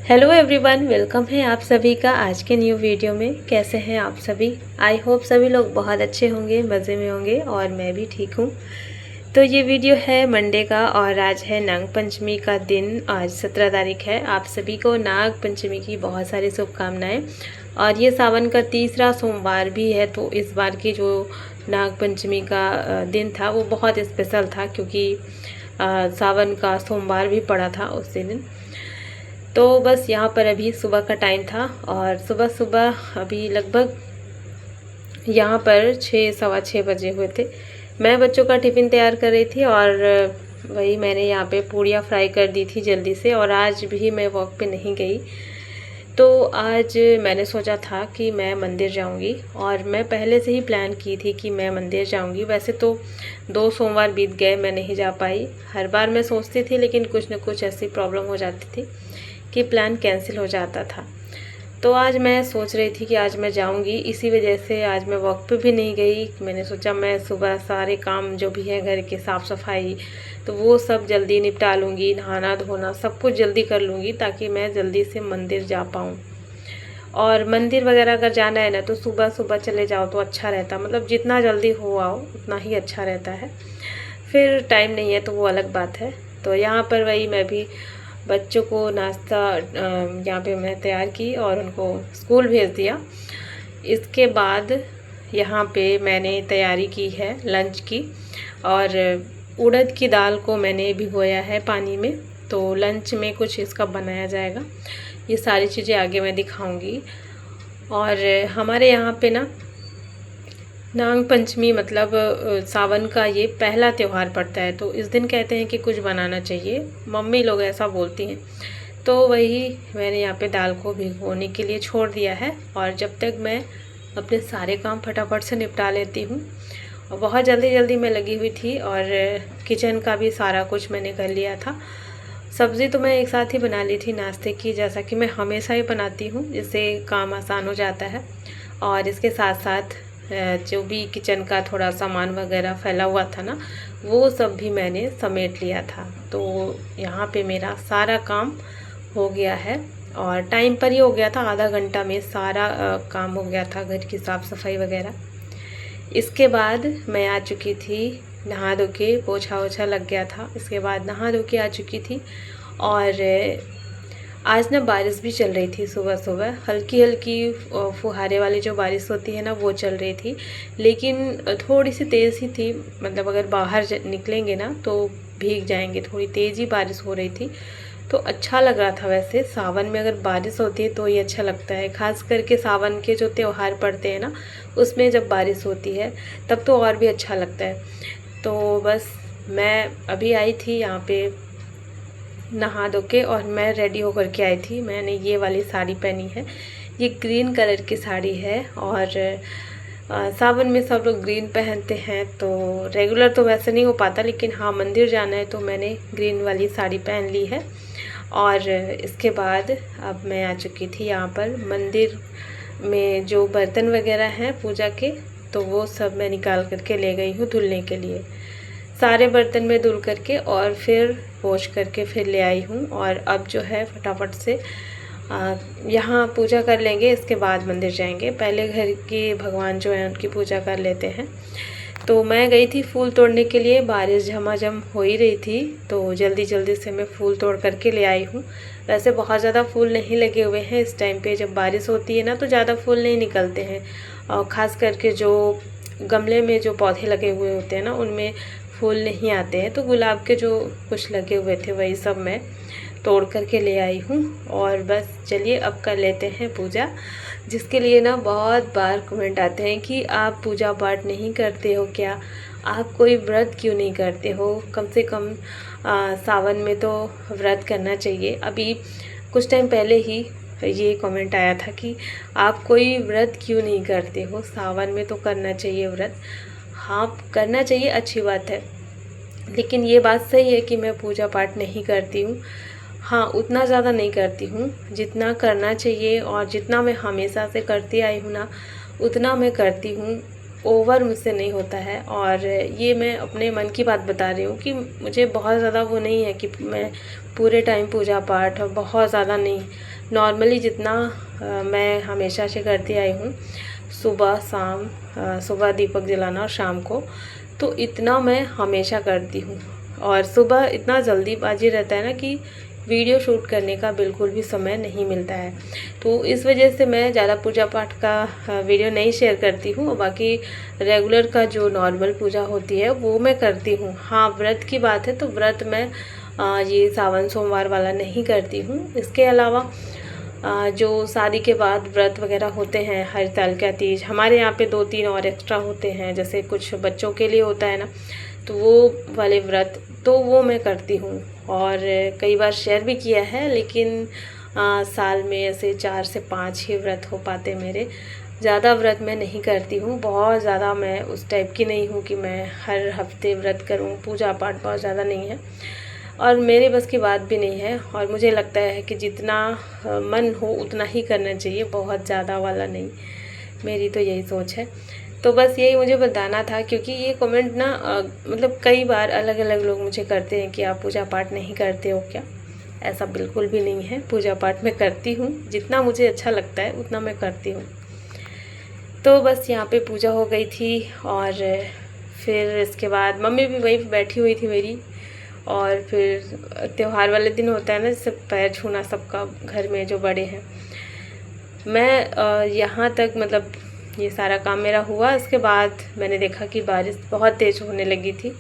Hello everyone, welcome है आप सभी का आज के न्यू वीडियो में। कैसे हैं आप सभी? आई होप सभी लोग बहुत अच्छे होंगे, मज़े में होंगे और मैं भी ठीक हूँ। तो ये वीडियो है मंडे का और आज है नाग पंचमी का दिन। आज 17 तारीख है। आप सभी को नाग पंचमी की बहुत सारी शुभकामनाएं। और ये सावन का तीसरा सोमवार भी है, तो इस बार की जो नाग पंचमी का दिन था वो बहुत स्पेशल था, क्योंकि सावन का सोमवार भी पड़ा था उस दिन। तो बस यहाँ पर अभी सुबह का टाइम था और सुबह सुबह अभी लगभग यहाँ पर 6 सवा 6 बजे हुए थे। मैं बच्चों का टिफ़िन तैयार कर रही थी और वही मैंने यहाँ पे पूड़ियाँ फ्राई कर दी थी जल्दी से। और आज भी मैं वॉक पे नहीं गई। तो आज मैंने सोचा था कि मैं मंदिर जाऊंगी और मैं पहले से ही प्लान की थी कि मैं मंदिर जाऊंगी। वैसे तो 2 सोमवार बीत गए, मैं नहीं जा पाई। हर बार मैं सोचती थी, लेकिन कुछ न कुछ ऐसी प्रॉब्लम हो जाती थी कि प्लान कैंसिल हो जाता था। तो आज मैं सोच रही थी कि आज मैं जाऊंगी, इसी वजह से आज मैं वॉक पे भी नहीं गई। मैंने सोचा मैं सुबह सारे काम जो भी है घर के साफ़ सफाई तो वो सब जल्दी निपटा लूँगी, नहाना धोना सब कुछ जल्दी कर लूँगी, ताकि मैं जल्दी से मंदिर जा पाऊँ। और मंदिर वगैरह अगर जाना है ना तो सुबह सुबह चले जाओ तो अच्छा रहता, मतलब जितना जल्दी हो आओ उतना ही अच्छा रहता है। फिर टाइम नहीं है तो वो अलग बात है। तो यहाँ पर वही मैं भी बच्चों को नाश्ता यहाँ पे मैं तैयार की और उनको स्कूल भेज दिया। इसके बाद यहाँ पे मैंने तैयारी की है लंच की, और उड़द की दाल को मैंने भिगोया है पानी में। तो लंच में कुछ इसका बनाया जाएगा। ये सारी चीज़ें आगे मैं दिखाऊंगी। और हमारे यहाँ पे ना नाग पंचमी मतलब सावन का ये पहला त्यौहार पड़ता है, तो इस दिन कहते हैं कि कुछ बनाना चाहिए, मम्मी लोग ऐसा बोलती हैं। तो वही मैंने यहाँ पे दाल को भिगोने के लिए छोड़ दिया है। और जब तक मैं अपने सारे काम फटाफट से निपटा लेती हूँ। और बहुत जल्दी जल्दी मैं लगी हुई थी और किचन का भी सारा कुछ मैंने कर लिया था। सब्ज़ी तो मैं एक साथ ही बना ली थी नाश्ते की, जैसा कि मैं हमेशा ही बनाती हूँ, जिससे काम आसान हो जाता है। और इसके साथ साथ जो भी किचन का थोड़ा सामान वगैरह फैला हुआ था ना, वो सब भी मैंने समेट लिया था। तो यहाँ पे मेरा सारा काम हो गया है और टाइम पर ही हो गया था, आधा घंटा में सारा काम हो गया था, घर की साफ़ सफाई वगैरह। इसके बाद मैं आ चुकी थी नहा धो के, पोछा वोछा लग गया था। इसके बाद नहा धो के आ चुकी थी। और आज ना बारिश भी चल रही थी, सुबह सुबह हल्की हल्की फुहारे वाली जो बारिश होती है ना वो चल रही थी, लेकिन थोड़ी सी तेज़ ही थी। मतलब अगर बाहर निकलेंगे ना तो भीग जाएंगे, थोड़ी तेज़ ही बारिश हो रही थी। तो अच्छा लग रहा था। वैसे सावन में अगर बारिश होती है तो ये अच्छा लगता है, खास करके सावन के जो त्यौहार पड़ते हैं ना उसमें जब बारिश होती है तब तो और भी अच्छा लगता है। तो बस मैं अभी आई थी यहाँ पे नहा धो के और मैं रेडी होकर के आई थी। मैंने ये वाली साड़ी पहनी है, ये ग्रीन कलर की साड़ी है। और सावन में सब लोग ग्रीन पहनते हैं, तो रेगुलर तो वैसे नहीं हो पाता, लेकिन हाँ मंदिर जाना है तो मैंने ग्रीन वाली साड़ी पहन ली है। और इसके बाद अब मैं आ चुकी थी यहाँ पर मंदिर में। जो बर्तन वगैरह हैं पूजा के, तो वो सब मैं निकाल करके ले गई हूँ धुलने के लिए। सारे बर्तन में धुल करके और फिर पोंछ करके फिर ले आई हूँ। और अब जो है फटाफट से यहाँ पूजा कर लेंगे, इसके बाद मंदिर जाएंगे। पहले घर के भगवान जो हैं उनकी पूजा कर लेते हैं। तो मैं गई थी फूल तोड़ने के लिए, बारिश झमाझम हो ही रही थी, तो जल्दी जल्दी से मैं फूल तोड़ करके ले आई हूँ। वैसे बहुत ज़्यादा फूल नहीं लगे हुए हैं इस टाइम पे, जब बारिश होती है ना तो ज़्यादा फूल नहीं निकलते हैं। और ख़ास करके जो गमले में जो पौधे लगे हुए होते हैं ना उनमें फूल नहीं आते हैं। तो गुलाब के जो कुछ लगे हुए थे वही सब मैं तोड़ करके ले आई हूँ। और बस चलिए अब कर लेते हैं पूजा, जिसके लिए ना बहुत बार कमेंट आते हैं कि आप पूजा पाठ नहीं करते हो क्या, आप कोई व्रत क्यों नहीं करते हो, कम से कम सावन में तो व्रत करना चाहिए। अभी कुछ टाइम पहले ही ये कमेंट आया था कि आप कोई व्रत क्यों नहीं करते हो, सावन में तो करना चाहिए व्रत। हाँ करना चाहिए, अच्छी बात है, लेकिन ये बात सही है कि मैं पूजा पाठ नहीं करती हूँ। हाँ उतना ज़्यादा नहीं करती हूँ जितना करना चाहिए, और जितना मैं हमेशा से करती आई हूँ ना उतना मैं करती हूँ। ओवर मुझसे नहीं होता है। और ये मैं अपने मन की बात बता रही हूँ कि मुझे बहुत ज़्यादा वो नहीं है कि मैं पूरे टाइम पूजा पाठ, और बहुत ज़्यादा नहीं, नॉर्मली जितना मैं हमेशा से करती आई हूँ, सुबह शाम, सुबह दीपक जलाना और शाम को, तो इतना मैं हमेशा करती हूँ। और सुबह इतना जल्दीबाजी रहता है ना कि वीडियो शूट करने का बिल्कुल भी समय नहीं मिलता है, तो इस वजह से मैं ज़्यादा पूजा पाठ का वीडियो नहीं शेयर करती हूँ। और बाकी रेगुलर का जो नॉर्मल पूजा होती है वो मैं करती हूँ। हाँ, व्रत की बात है तो व्रत मैं ये सावन सोमवार वाला नहीं करती हूँ। इसके अलावा जो शादी के बाद व्रत वगैरह होते हैं, हरतालिका तीज, हमारे यहाँ पे 2-3 और एक्स्ट्रा होते हैं, जैसे कुछ बच्चों के लिए होता है ना, तो वो वाले व्रत तो वो मैं करती हूँ और कई बार शेयर भी किया है। लेकिन साल में ऐसे 4 से 5 ही व्रत हो पाते मेरे। ज़्यादा व्रत मैं नहीं करती हूँ, बहुत ज़्यादा मैं उस टाइप की नहीं हूँ कि मैं हर हफ्ते व्रत करूँ। पूजा पाठ बहुत ज़्यादा नहीं है और मेरे बस की बात भी नहीं है। और मुझे लगता है कि जितना मन हो उतना ही करना चाहिए, बहुत ज़्यादा वाला नहीं। मेरी तो यही सोच है। तो बस यही मुझे बताना था, क्योंकि ये कमेंट ना मतलब कई बार अलग अलग लोग मुझे करते हैं कि आप पूजा पाठ नहीं करते हो क्या। ऐसा बिल्कुल भी नहीं है, पूजा पाठ मैं करती हूँ, जितना मुझे अच्छा लगता है उतना मैं करती हूँ। तो बस यहाँ पे पूजा हो गई थी और फिर इसके बाद मम्मी भी वहीं बैठी हुई थी मेरी। और फिर त्यौहार वाले दिन होता है ना, जैसे पैर छूना सबका घर में जो बड़े हैं। मैं यहाँ तक मतलब ये सारा काम मेरा हुआ। इसके बाद मैंने देखा कि बारिश बहुत तेज़ होने लगी थी,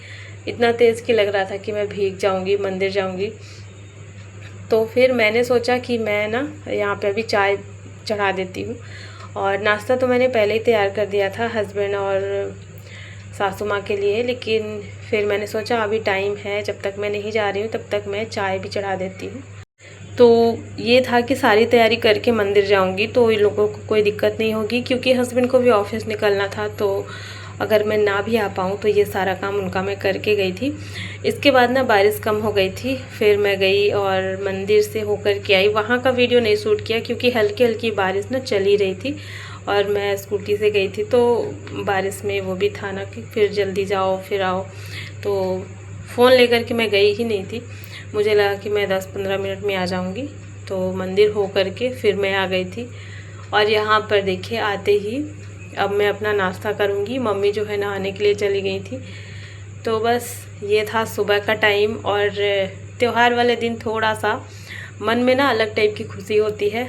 इतना तेज़ कि लग रहा था कि मैं भीग जाऊँगी, मंदिर जाऊँगी। तो फिर मैंने सोचा कि मैं ना यहाँ पे अभी चाय चढ़ा देती हूँ। और नाश्ता तो मैंने पहले ही तैयार कर दिया था हस्बैंड और सासू माँ के लिए, लेकिन फिर मैंने सोचा अभी टाइम है, जब तक मैं नहीं जा रही हूँ तब तक मैं चाय भी चढ़ा देती हूँ। तो ये था कि सारी तैयारी करके मंदिर जाऊंगी तो इन लोगों को कोई दिक्कत नहीं होगी, क्योंकि हस्बैंड को भी ऑफिस निकलना था। तो अगर मैं ना भी आ पाऊँ तो ये सारा काम उनका मैं करके गई थी। इसके बाद ना बारिश कम हो गई थी, फिर मैं गई और मंदिर से होकर के आई। वहाँ का वीडियो नहीं शूट किया क्योंकि हल्की हल्की बारिश ना चल ही रही थी और मैं स्कूटी से गई थी, तो बारिश में वो भी था ना कि फिर जल्दी जाओ फिर आओ, तो फ़ोन लेकर के मैं गई ही नहीं थी। मुझे लगा कि मैं 10-15 मिनट में आ जाऊंगी, तो मंदिर हो कर के फिर मैं आ गई थी। और यहाँ पर देखिए आते ही अब मैं अपना नाश्ता करूँगी। मम्मी जो है नहाने के लिए चली गई थी। तो बस ये था सुबह का टाइम। और त्यौहार वाले दिन थोड़ा सा मन में ना अलग टाइप की खुशी होती है,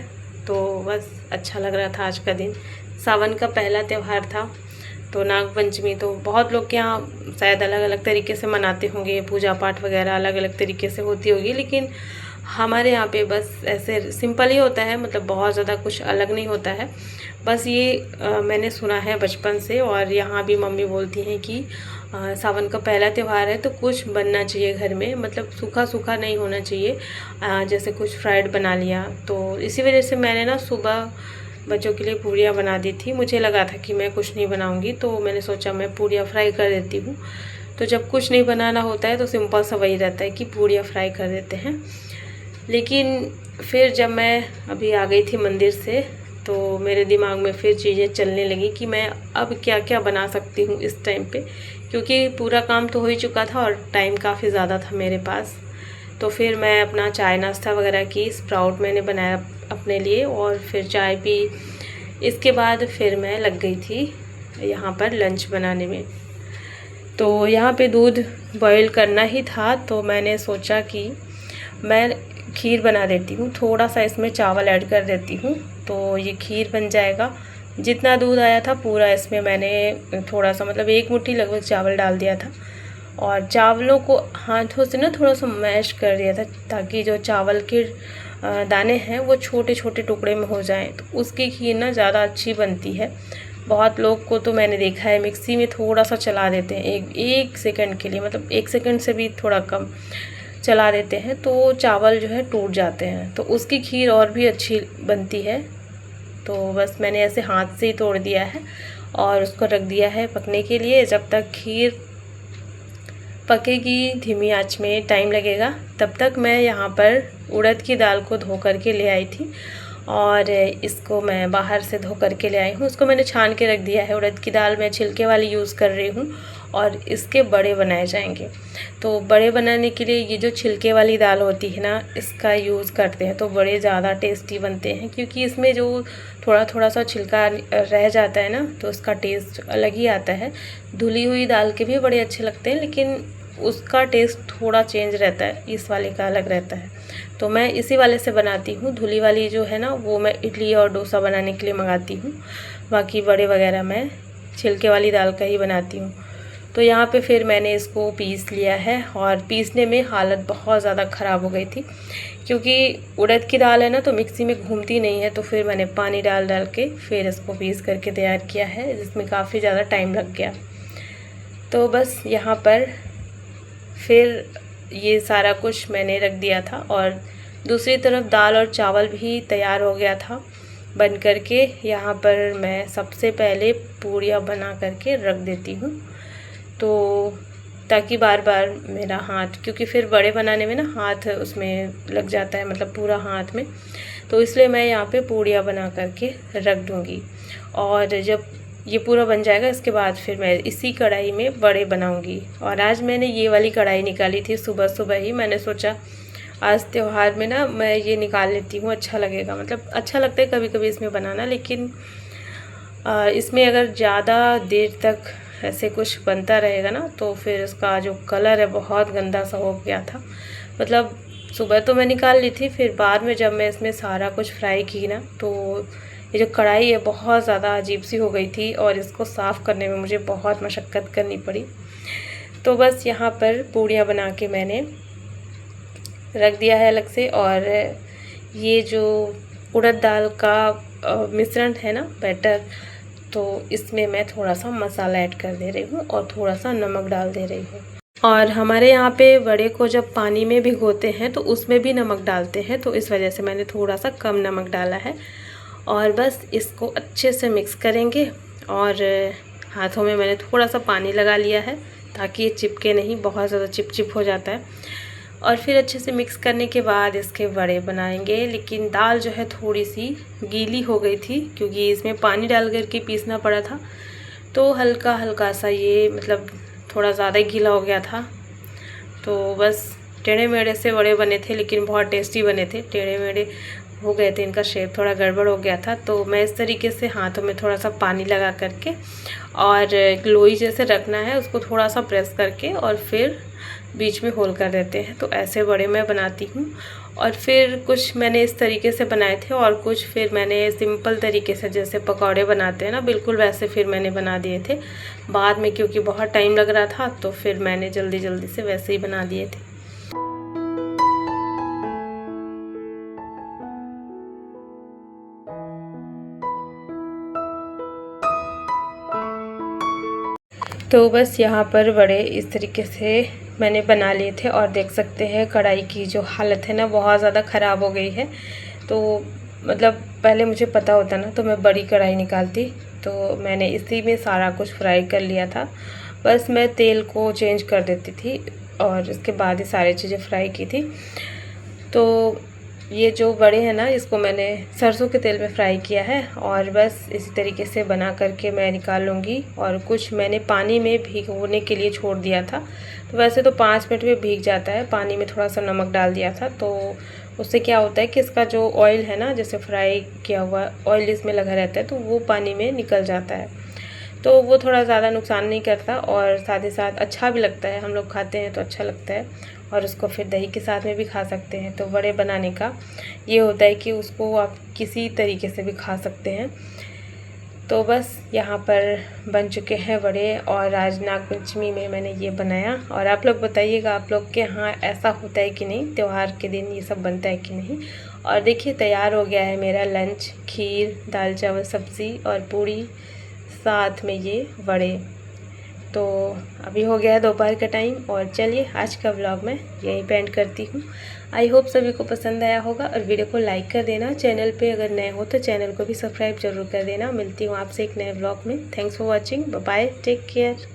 तो बस अच्छा लग रहा था आज का दिन। सावन का पहला त्यौहार था, तो नाग पंचमी तो बहुत लोग के यहाँ शायद अलग अलग तरीके से मनाते होंगे, पूजा पाठ वगैरह अलग अलग तरीके से होती होगी, लेकिन हमारे यहाँ पे बस ऐसे सिंपल ही होता है, मतलब बहुत ज़्यादा कुछ अलग नहीं होता है। बस ये मैंने सुना है बचपन से, और यहाँ भी मम्मी बोलती हैं कि सावन का पहला त्यौहार है तो कुछ बनना चाहिए घर में, मतलब सूखा सूखा नहीं होना चाहिए। जैसे कुछ फ्राइड बना लिया, तो इसी वजह से मैंने ना सुबह बच्चों के लिए पूरियाँ बना दी थी। मुझे लगा था कि मैं कुछ नहीं बनाऊंगी, तो मैंने सोचा मैं पूरियाँ फ्राई कर देती हूँ। तो जब कुछ नहीं बनाना होता है तो सिंपल सा वही रहता है कि पूरियाँ फ्राई कर देते हैं। लेकिन फिर जब मैं अभी आ गई थी मंदिर से, तो मेरे दिमाग में फिर चीज़ें चलने लगी कि मैं अब क्या क्या बना सकती हूँ इस टाइम पे, क्योंकि पूरा काम तो हो ही चुका था और टाइम काफ़ी ज़्यादा था मेरे पास। तो फिर मैं अपना चाय नाश्ता वगैरह की, स्प्राउट मैंने बनाया अपने लिए और फिर चाय पी। इसके बाद फिर मैं लग गई थी यहाँ पर लंच बनाने में। तो यहाँ पे दूध बॉईल करना ही था, तो मैंने सोचा कि मैं खीर बना देती हूँ, थोड़ा सा इसमें चावल ऐड कर देती हूँ तो ये खीर बन जाएगा। जितना दूध आया था पूरा इसमें मैंने थोड़ा सा, मतलब 1 मुट्ठी लगभग चावल डाल दिया था, और चावलों को हाथों से ना थोड़ा सा मैश कर दिया था, ताकि जो चावल के दाने हैं वो छोटे छोटे टुकड़े में हो जाएं, तो उसकी खीर ना ज़्यादा अच्छी बनती है। बहुत लोग को तो मैंने देखा है मिक्सी में थोड़ा सा चला देते हैं, एक सेकंड के लिए, मतलब 1 सेकंड से भी थोड़ा कम चला देते हैं, तो चावल जो है टूट जाते हैं, तो उसकी खीर और भी अच्छी बनती है। तो बस मैंने ऐसे हाथ से ही तोड़ दिया है और उसको रख दिया है पकने के लिए। जब तक खीर पकेगी धीमी आंच में टाइम लगेगा, तब तक मैं यहाँ पर उड़द की दाल को धो करके ले आई थी, और इसको मैं बाहर से धो करके ले आई हूँ। उसको मैंने छान के रख दिया है। उड़द की दाल मैं छिलके वाली यूज़ कर रही हूँ, और इसके बड़े बनाए जाएंगे। तो बड़े बनाने के लिए ये जो छिलके वाली दाल होती है ना, इसका यूज़ करते हैं तो बड़े ज़्यादा टेस्टी बनते हैं, क्योंकि इसमें जो थोड़ा थोड़ा सा छिलका रह जाता है ना, तो उसका टेस्ट अलग ही आता है। धुली हुई दाल के भी बड़े अच्छे लगते हैं, लेकिन उसका टेस्ट थोड़ा चेंज रहता है, इस वाले का अलग रहता है। तो मैं इसी वाले से बनाती हूँ। धुली वाली जो है ना, वो मैं इडली और डोसा बनाने के लिए मंगाती हूँ। बाकी बड़े वगैरह मैं छिलके वाली दाल का ही बनाती हूँ। तो यहाँ पे फिर मैंने इसको पीस लिया है, और पीसने में हालत बहुत ज़्यादा ख़राब हो गई थी, क्योंकि उड़द की दाल है ना, तो मिक्सी में घूमती नहीं है। तो फिर मैंने पानी डाल डाल के फिर इसको पीस करके तैयार किया है, जिसमें काफ़ी ज़्यादा टाइम लग गया। तो बस यहाँ पर फिर ये सारा कुछ मैंने रख दिया था, और दूसरी तरफ दाल और चावल भी तैयार हो गया था बन करके। यहाँ पर मैं सबसे पहले पूड़ियाँ बना करके रख देती हूँ, तो ताकि बार बार मेरा हाथ, क्योंकि फिर बड़े बनाने में ना हाथ उसमें लग जाता है, मतलब पूरा हाथ में। तो इसलिए मैं यहाँ पे पूड़ियाँ बना करके रख दूँगी, और जब ये पूरा बन जाएगा इसके बाद फिर मैं इसी कढ़ाई में बड़े बनाऊंगी। और आज मैंने ये वाली कढ़ाई निकाली थी सुबह सुबह ही। मैंने सोचा आज त्यौहार में ना मैं ये निकाल लेती हूँ, अच्छा लगेगा, मतलब अच्छा लगता है कभी कभी इसमें बनाना, लेकिन इसमें अगर ज़्यादा देर तक ऐसे कुछ बनता रहेगा ना, तो फिर इसका जो कलर है बहुत गंदा सा हो गया था। मतलब सुबह तो मैं निकाल ली थी, फिर बाद में जब मैं इसमें सारा कुछ फ्राई की ना, तो ये जो कढ़ाई है बहुत ज़्यादा अजीब सी हो गई थी, और इसको साफ़ करने में मुझे बहुत मशक्क़त करनी पड़ी। तो बस यहाँ पर पूड़ियाँ बना के मैंने रख दिया है अलग से। और ये जो उड़द दाल का मिश्रण है ना, बैटर, तो इसमें मैं थोड़ा सा मसाला ऐड कर दे रही हूँ और थोड़ा सा नमक डाल दे रही हूँ। और हमारे यहाँ पे बड़े को जब पानी में भिगोते हैं तो उसमें भी नमक डालते हैं, तो इस वजह से मैंने थोड़ा सा कम नमक डाला है। और बस इसको अच्छे से मिक्स करेंगे, और हाथों में मैंने थोड़ा सा पानी लगा लिया है ताकि ये चिपके नहीं, बहुत ज़्यादा चिपचिप हो जाता है। और फिर अच्छे से मिक्स करने के बाद इसके बड़े बनाएंगे। लेकिन दाल जो है थोड़ी सी गीली हो गई थी, क्योंकि इसमें पानी डाल करके पीसना पड़ा था, तो हल्का हल्का सा ये मतलब थोड़ा ज़्यादा ही गीला हो गया था। तो बस टेढ़े मेढ़े से बड़े बने थे, लेकिन बहुत टेस्टी बने थे। टेढ़े मेढ़े हो गए थे, इनका शेप थोड़ा गड़बड़ हो गया था। तो मैं इस तरीके से हाथों में थोड़ा सा पानी लगा करके, और लोई जैसे रखना है उसको थोड़ा सा प्रेस करके, और फिर बीच में होल कर देते हैं। तो ऐसे बड़े मैं बनाती हूँ। और फिर कुछ मैंने इस तरीके से बनाए थे, और कुछ फिर मैंने सिंपल तरीके से जैसे पकौड़े बनाते हैं ना, बिल्कुल वैसे फिर मैंने बना दिए थे बाद में, क्योंकि बहुत टाइम लग रहा था, तो फिर मैंने जल्दी जल्दी से वैसे ही बना दिए थे। तो बस यहाँ पर बड़े इस तरीके से मैंने बना लिए थे, और देख सकते हैं कढ़ाई की जो हालत है ना, बहुत ज़्यादा ख़राब हो गई है। तो मतलब पहले मुझे पता होता ना तो मैं बड़ी कढ़ाई निकालती, तो मैंने इसी में सारा कुछ फ्राई कर लिया था। बस मैं तेल को चेंज कर देती थी, और इसके बाद ही सारी चीज़ें फ्राई की थी। तो ये जो बड़े हैं ना, इसको मैंने सरसों के तेल में फ्राई किया है, और बस इसी तरीके से बना करके मैं निकाल लूँगी। और कुछ मैंने पानी में भिगोने के लिए छोड़ दिया था, तो वैसे तो 5 मिनट में भीग जाता है। पानी में थोड़ा सा नमक डाल दिया था, तो उससे क्या होता है कि इसका जो ऑयल है ना, जैसे फ्राई किया हुआ ऑयल इसमें लगा रहता है, तो वो पानी में निकल जाता है। तो वो थोड़ा ज़्यादा नुकसान नहीं करता, और साथ ही साथ अच्छा भी लगता है। हम लोग खाते हैं तो अच्छा लगता है, और उसको फिर दही के साथ में भी खा सकते हैं। तो बड़े बनाने का ये होता है कि उसको आप किसी तरीके से भी खा सकते हैं। तो बस यहाँ पर बन चुके हैं बड़े, और आज नागपंचमी में मैंने ये बनाया। और आप लोग बताइएगा, आप लोग के यहाँ ऐसा होता है कि नहीं, त्यौहार के दिन ये सब बनता है कि नहीं। और देखिए तैयार हो गया है मेरा लंच, खीर, दाल चावल सब्ज़ी और पूड़ी, साथ में ये बड़े। तो अभी हो गया है दोपहर का टाइम, और चलिए आज का व्लॉग मैं यहीं पे एंड करती हूँ। आई होप सभी को पसंद आया होगा, और वीडियो को लाइक कर देना। चैनल पे अगर नए हो तो चैनल को भी सब्सक्राइब जरूर कर देना। मिलती हूँ आपसे एक नए व्लॉग में। Thanks for watching, bye bye, take care.